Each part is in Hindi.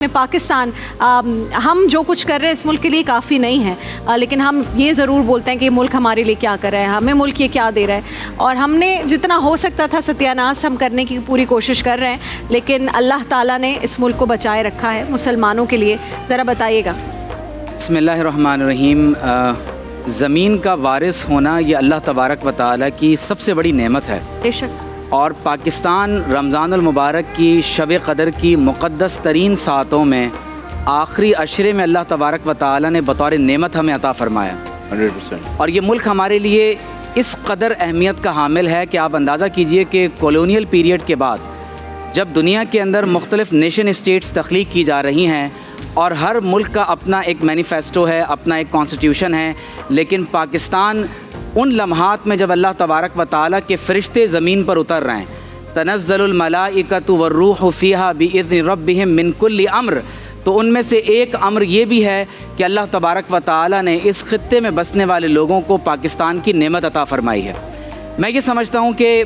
में पाकिस्तान हम जो कुछ कर रहे हैं इस मुल्क के लिए काफ़ी नहीं है, लेकिन हम ये ज़रूर बोलते हैं कि मुल्क हमारे लिए क्या कर रहा है, हमें मुल्क ये क्या दे रहा है। और हमने जितना हो सकता था सत्यानाश हम करने की पूरी कोशिश कर रहे हैं, लेकिन अल्लाह ताला ने इस मुल्क को बचाए रखा है मुसलमानों के लिए। ज़रा बताइएगा। बिस्मिल्लाहिर्रहमानिर्रहीम। ज़मीन का वारिस होना ये अल्लाह तबारक व तआला की सबसे बड़ी नेमत है। बेशक। और पाकिस्तान रमज़ानुल मुबारक की शब क़दर की मुक़द्दस तरीन सातों में आखिरी अशरे में अल्लाह तबारक व तआला ने बतौर नेमत हमें अता फ़रमाया 100%। और ये मुल्क हमारे लिए इस कदर अहमियत का हामिल है कि आप अंदाज़ा कीजिए कि कॉलोनियल पीरियड के बाद जब दुनिया के अंदर मुख्तलिफ़ नेशन स्टेट्स तख्लीक की जा रही हैं और हर मुल्क का अपना एक मैनिफेस्टो है, अपना एक कॉन्स्टिट्यूशन है, लेकिन पाकिस्तान उन लम्हात में जब अल्लाह तबारक व तआला के फ़रिश्ते ज़मीन पर उतर रहे हैं, तनज़्ज़लुल मलाइकतु वर्रूहु फ़ीहा बिइज़्नि रब्बिहिम मिन कुल्लि अम्र, तो उनमें से एक अम्र ये भी है कि अल्लाह तबारक व तआला ने इस ख़ित्ते में बसने वाले लोगों को पाकिस्तान की नेमत अता फ़रमाई है। मैं ये समझता हूँ कि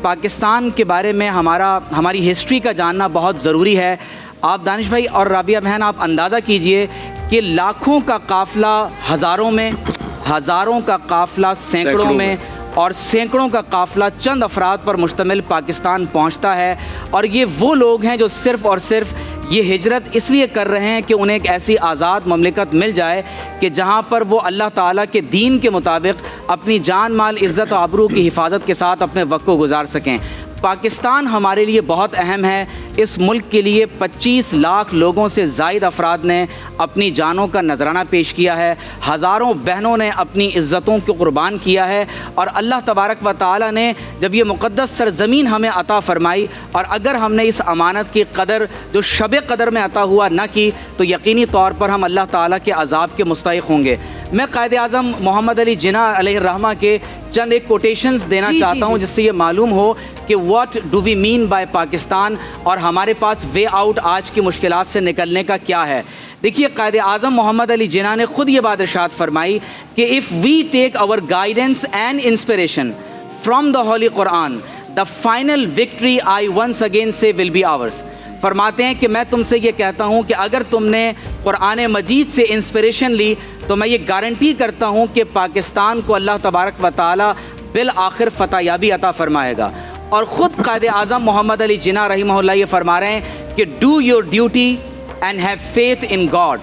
पाकिस्तान के बारे में हमारी हिस्ट्री का जानना बहुत ज़रूरी है। आप दानिश भाई और राबिया बहन, आप अंदाज़ा कीजिए कि लाखों का काफ़िला हज़ारों में, हज़ारों का काफ़िला सैकड़ों में और सैकड़ों का काफ़िला चंद अफराद पर मुश्तमिल पाकिस्तान पहुंचता है। और ये वो लोग हैं जो सिर्फ़ और सिर्फ ये हिजरत इसलिए कर रहे हैं कि उन्हें एक ऐसी आज़ाद ममलिकत मिल जाए कि जहां पर वो अल्लाह ताला के दीन के मुताबिक अपनी जान माल इज़्ज़त और आबरू की हिफाजत के साथ अपने वक्त को गुजार सकें। पाकिस्तान हमारे लिए बहुत अहम है। इस मुल्क के लिए 25 लाख लोगों से ज़ायद अफराद ने अपनी जानों का नजराना पेश किया है, हज़ारों बहनों ने अपनी इज़्ज़तों को कुर्बान किया है। और अल्लाह तबारक व तआला ने जब ये मुक़द्दस सरज़मीन हमें अता फ़रमाई और अगर हमने इस अमानत की कदर जो शब क़दर में अता हुआ न की तो यकीनी तौर पर हम अल्लाह ताला के अज़ाब के मुस्तहिक़ होंगे। मैं क़ायद आज़म मोहम्मद अली जिन्ना अलैहिर्रहमा के चंद एक कोटेशंस देना चाहता हूँ जिससे ये मालूम हो कि what do we mean by Pakistan और हमारे पास वे आउट आज की मुश्किलात से निकलने का क्या है। देखिए, क़ायद आज़म मोहम्मद अली जिन्ना ने ख़ुद ये बात इरशाद फरमाई कि if we take our guidance and inspiration from the holy Quran the final victory I once again say will be ours. फरमाते हैं कि मैं तुमसे ये कहता हूँ कि अगर तुमने कुरान मजीद से इंस्पिरेशन ली तो मैं ये गारंटी करता हूँ कि पाकिस्तान को अल्लाह तबारक व तआला बिल आखिर फ़तहयाबी अता फ़रमाएगा। और ख़ुद क़ायद आज़म मोहम्मद अली जिन्ना रहिमहुल्लाह ये फरमा रहे हैं कि do your duty and have faith in God,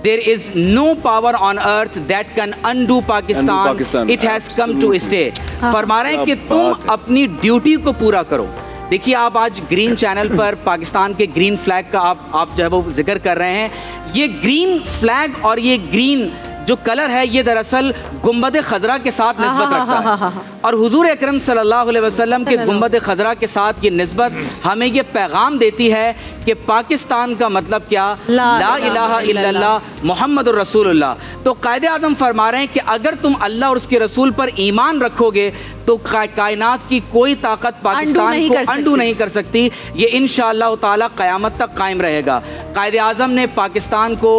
there is no power on earth that can undo Pakistan, it has come to stay. फरमा रहे हैं कि तुम अपनी ड्यूटी को पूरा करो। देखिए, आप आज ग्रीन चैनल पर पाकिस्तान के ग्रीन फ्लैग का आप जो है वो जिक्र कर रहे हैं। ये ग्रीन फ्लैग और ये ग्रीन जो कलर है ये दरअसल गुंबद खजरा के साथ निस्बत रखता है और हुजूर अकरम सल्लल्लाहु अलैहि वसल्लम के गुंबद खजरा के साथ ये निस्बत हमें ये पैगाम देती है कि पाकिस्तान का मतलब क्या, ला इलाहा इल्लल्लाह मुहम्मदुर रसूलुल्लाह। तो क़ायद आज़म फरमा रहे हैं कि अगर तुम अल्लाह और उसके रसूल पर ईमान रखोगे तो कायनात की कोई ताकत पाकिस्तान को अंडू नहीं कर सकती। ये इंशाअल्लाह ताला क़यामत तक कायम रहेगा। क़ायद आज़म ने पाकिस्तान को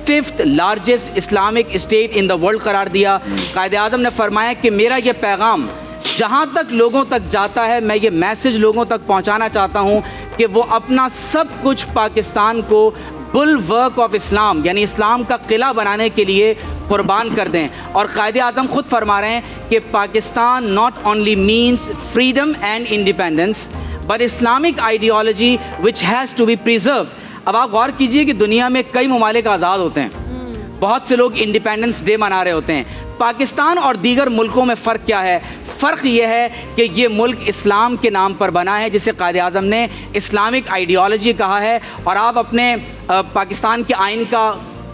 5th largest Islamic state in the world करार दिया। क़ायद आज़म ने फरमाया कि मेरा ये पैगाम जहाँ तक लोगों तक जाता है, मैं ये मैसेज लोगों तक पहुँचाना चाहता हूँ कि वो अपना सब कुछ पाकिस्तान को बुलवर्क ऑफ इस्लाम यानी इस्लाम का किला बनाने के लिए कुर्बान कर दें। और क़ायद आज़म ख़ुद फरमा रहे हैं कि Pakistan not only means freedom and independence but Islamic ideology which has to be preserve. अब आप गौर कीजिए कि दुनिया में कई ममालिक आज़ाद होते हैं, बहुत से लोग इंडिपेंडेंस डे मना रहे होते हैं। पाकिस्तान और दीगर मुल्कों में फ़र्क क्या है? फ़र्क ये है कि ये मुल्क इस्लाम के नाम पर बना है, जिसे क़ायद आज़म ने इस्लामिक आइडियोलॉजी कहा है। और आप अपने पाकिस्तान के आइन का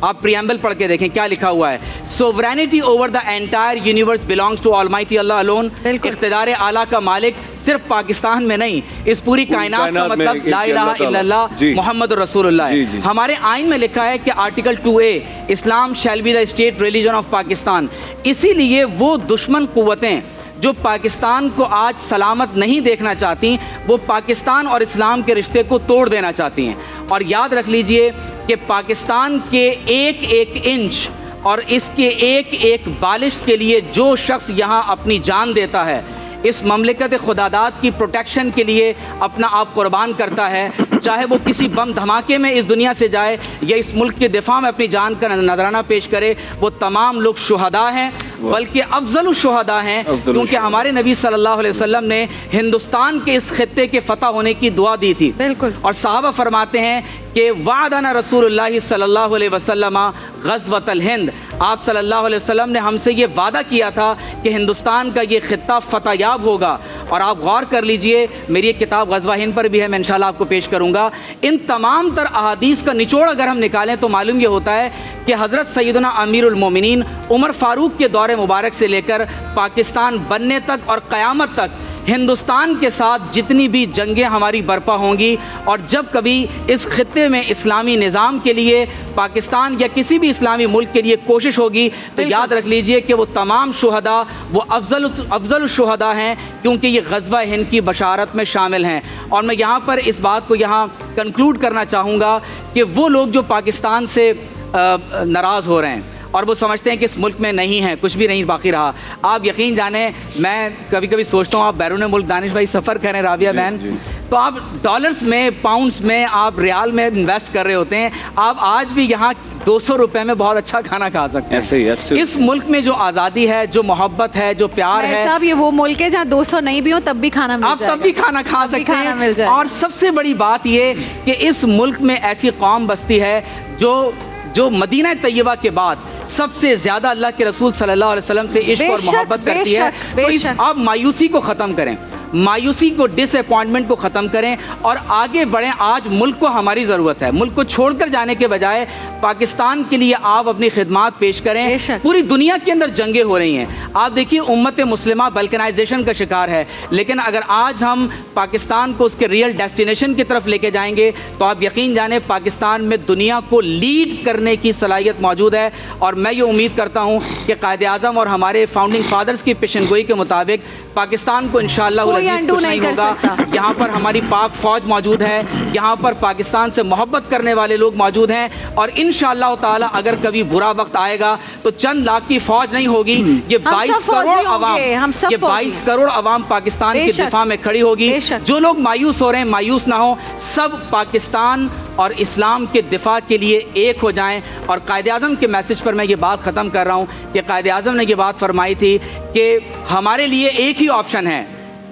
आप प्रियम्बल पढ़ के देखें क्या लिखा हुआ है। Sovereignty over the entire universe belongs to Almighty Allah alone. इक़्तिदार आला का मालिक सिर्फ पाकिस्तान में नहीं, इस पूरी कायनात का मतलब ला इलाहा इल्लल्लाह मुहम्मदुर रसूलुल्लाह है। हमारे आइन में लिखा है कि article 2A Islam shall be the state religion of Pakistan. इसीलिए वो दुश्मन कुव्वतें जो पाकिस्तान को आज सलामत नहीं देखना चाहती, वो पाकिस्तान और इस्लाम के रिश्ते को तोड़ देना चाहती हैं। और याद रख लीजिए कि पाकिस्तान के एक एक इंच और इसके एक एक बालिश के लिए जो शख्स यहाँ अपनी जान देता है, इस ममलिकत खुदादाद की प्रोटेक्शन के लिए अपना आप कुर्बान करता है, चाहे वो किसी बम धमाके में इस दुनिया से जाए या इस मुल्क के दिफा में अपनी जान का नजराना पेश करे, वो तमाम लोग शुहदा हैं, बल्कि अफजल शुहदा हैं, क्योंकि हमारे नबी सल्लल्लाहु अलैहि वसल्लम ने हिंदुस्तान के इस खित्ते के फतह होने की दुआ दी थी। बिल्कुल। और सहाबा फरमाते हैं कि वादाना रसूलुल्लाह सल्लल्लाहु अलैहि वसल्लम गज़वतल हिंद, आप सल्लल्लाहु अलैहि वसल्लम ने हमसे ये वादा किया था कि हिंदुस्तान का ये खित्ता फतहयाब होगा। और आप गौर कर लीजिए, मेरी एक किताब गज़वा हिंद पर भी है, मैं इंशाल्लाह आपको पेश करूँगा। इन तमाम तर अहादीस का निचोड़ अगर हम निकालें तो मालूम ये होता है कि हज़रत सैयदना अमीरुल मोमिनीन उमर फ़ारूक के दौरे मुबारक से लेकर पाकिस्तान बनने तक और क़यामत तक हिंदुस्तान के साथ जितनी भी जंगें हमारी बर्पा होंगी, और जब कभी इस खित्ते में इस्लामी निज़ाम के लिए, पाकिस्तान या किसी भी इस्लामी मुल्क के लिए कोशिश होगी, तो याद रख लीजिए कि वो तमाम शुहदा वो अफजल शुहदा हैं, क्योंकि ये ग़ज़वा हिंद की बशारत में शामिल हैं। और मैं यहाँ पर इस बात को यहाँ कंक्लूड करना चाहूँगा कि वो लोग जो पाकिस्तान से नाराज़ हो रहे हैं और वो समझते हैं कि इस मुल्क में नहीं है, कुछ भी नहीं बाकी रहा, आप यकीन जाने, मैं कभी कभी सोचता हूँ, आप बैरून मुल्क दानिश भाई सफ़र करें, राबिया बहन, तो आप डॉलर्स में, पाउंड्स में, आप रियाल में इन्वेस्ट कर रहे होते हैं, आप आज भी यहाँ 200 रुपए में बहुत अच्छा खाना खा सकते हैं। ऐसे ही इस मुल्क में जो आज़ादी है, जो मोहब्बत है, जो प्यार है, साहब ये वो मुल्क है जहाँ 200 नहीं भी हो तब भी खाना मिल जाएगा, आप तब भी खाना खा सकते हैं। और सबसे बड़ी बात ये कि इस मुल्क में ऐसी कौम बसती है जो मदीना तैयबा के बाद सबसे ज़्यादा अल्लाह के रसूल सल्लल्लाहु अलैहि वसल्लम से इश्क और मोहब्बत करती है। तो इस आप मायूसी को ख़त्म करें, मायूसी को, डिसअपॉइंटमेंट को ख़त्म करें और आगे बढ़ें। आज मुल्क को हमारी ज़रूरत है, मुल्क को छोड़कर जाने के बजाय पाकिस्तान के लिए आप अपनी खिदमात पेश करें। पूरी दुनिया के अंदर जंगें हो रही हैं, आप देखिए उम्मत मुस्लिमा बल्कनाइजेशन का शिकार है, लेकिन अगर आज हम पाकिस्तान को उसके रियल डेस्टिनेशन की तरफ लेके जाएंगे तो आप यकीन जाने पाकिस्तान में दुनिया को लीड करने की सलाहियत मौजूद है। और मैं ये उम्मीद करता हूँ कि कायदे आज़म और हमारे फाउंडिंग फादर्स की पेशनगोई के मुताबिक पाकिस्तान को इंशाअल्लाह कुछ नहीं होगा। यहाँ पर हमारी पाक फौज मौजूद है, यहाँ पर पाकिस्तान से मोहब्बत करने वाले लोग मौजूद हैं, और इंशाअल्लाह ताला अगर कभी बुरा वक्त आएगा तो चंद लाख की फौज नहीं होगी, ये 22 करोड़ अवाम, ये 22 करोड़ अवाम पाकिस्तान के दिफा में खड़ी होगी। जो लोग मायूस हो रहे हैं, मायूस ना हो, सब पाकिस्तान और इस्लाम के दिफा के लिए एक हो जाएं। और कायदे आज़म के मैसेज पर मैं ये बात ख़त्म कर रहा हूँ कि कायदे आज़म ने ये बात फरमाई थी कि हमारे लिए एक ही ऑप्शन है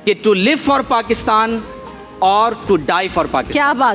कि टू लिव फॉर पाकिस्तान और टू डाई फॉर पाकिस्तान। क्या बात